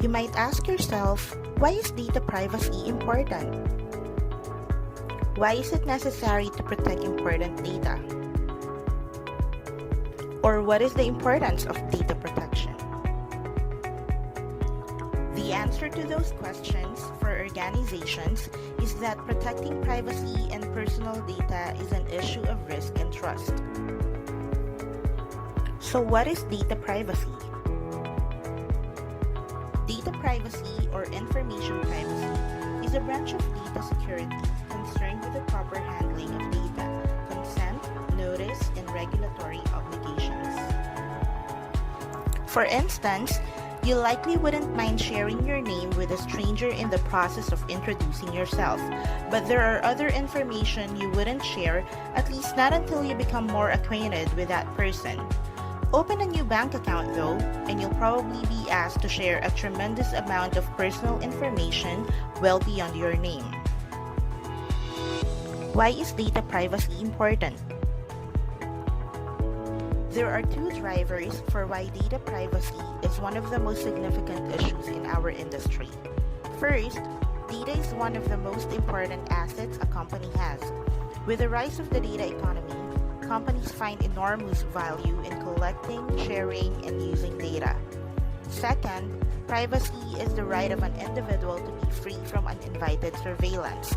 You might ask yourself, why is data privacy important? Why is it necessary to protect important data? Or what is the importance of data protection? The answer to those questions for organizations is that protecting privacy and personal data is an issue of risk and trust. So what is data privacy? Data privacy or information privacy is a branch of data security concerned with the proper handling of data, consent, notice, and regulatory obligations. For instance, you likely wouldn't mind sharing your name with a stranger in the process of introducing yourself, but there are other information you wouldn't share, at least not until you become more acquainted with that person. Open a new bank account though, and you'll probably be asked to share a tremendous amount of personal information well beyond your name. Why is data privacy important? There are two drivers for why data privacy is one of the most significant issues in our industry. First, data is one of the most important assets a company has. With the rise of the data economy, companies find enormous value in collecting, sharing, and using data. Second, privacy is the right of an individual to be free from uninvited surveillance.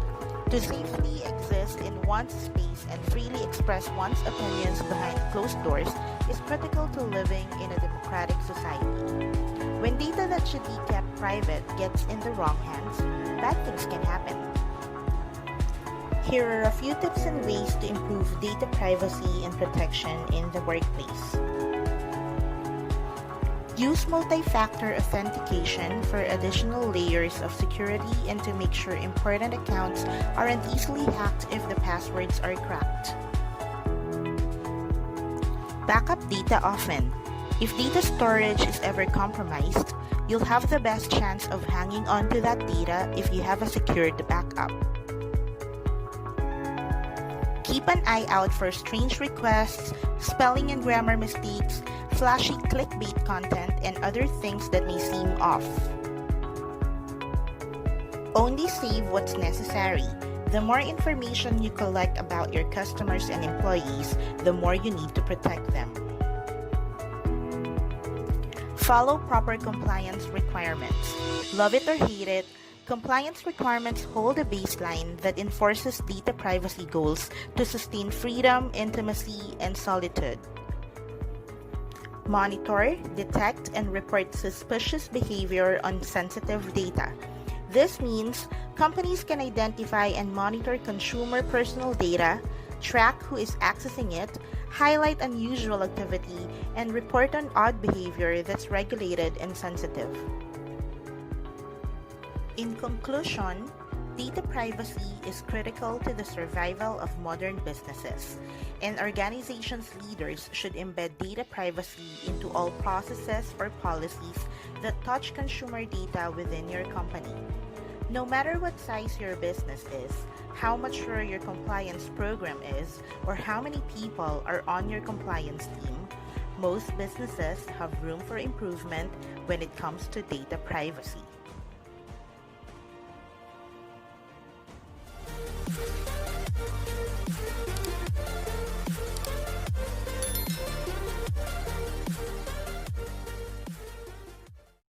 To safely exist in one's space and freely express one's opinions behind closed doors is critical to living in a democratic society. When data that should be kept private gets in the wrong hands, bad things can happen. Here are a few tips and ways to improve data privacy and protection in the workplace. Use multi-factor authentication for additional layers of security and to make sure important accounts aren't easily hacked if the passwords are cracked. Backup data often. If data storage is ever compromised, you'll have the best chance of hanging on to that data if you have a secured backup. Keep an eye out for strange requests, spelling and grammar mistakes, flashy clickbait content, and other things that may seem off. Only save what's necessary. The more information you collect about your customers and employees, the more you need to protect them. Follow proper compliance requirements. Love it or hate it, compliance requirements hold a baseline that enforces data privacy goals to sustain freedom, intimacy, and solitude. Monitor, detect, and report suspicious behavior on sensitive data. This means companies can identify and monitor consumer personal data, track who is accessing it, highlight unusual activity, and report on odd behavior that's regulated and sensitive. In conclusion, data privacy is critical to the survival of modern businesses, and organizations' leaders should embed data privacy into all processes or policies that touch consumer data within your company. No matter what size your business is, how mature your compliance program is, or how many people are on your compliance team, most businesses have room for improvement when it comes to data privacy.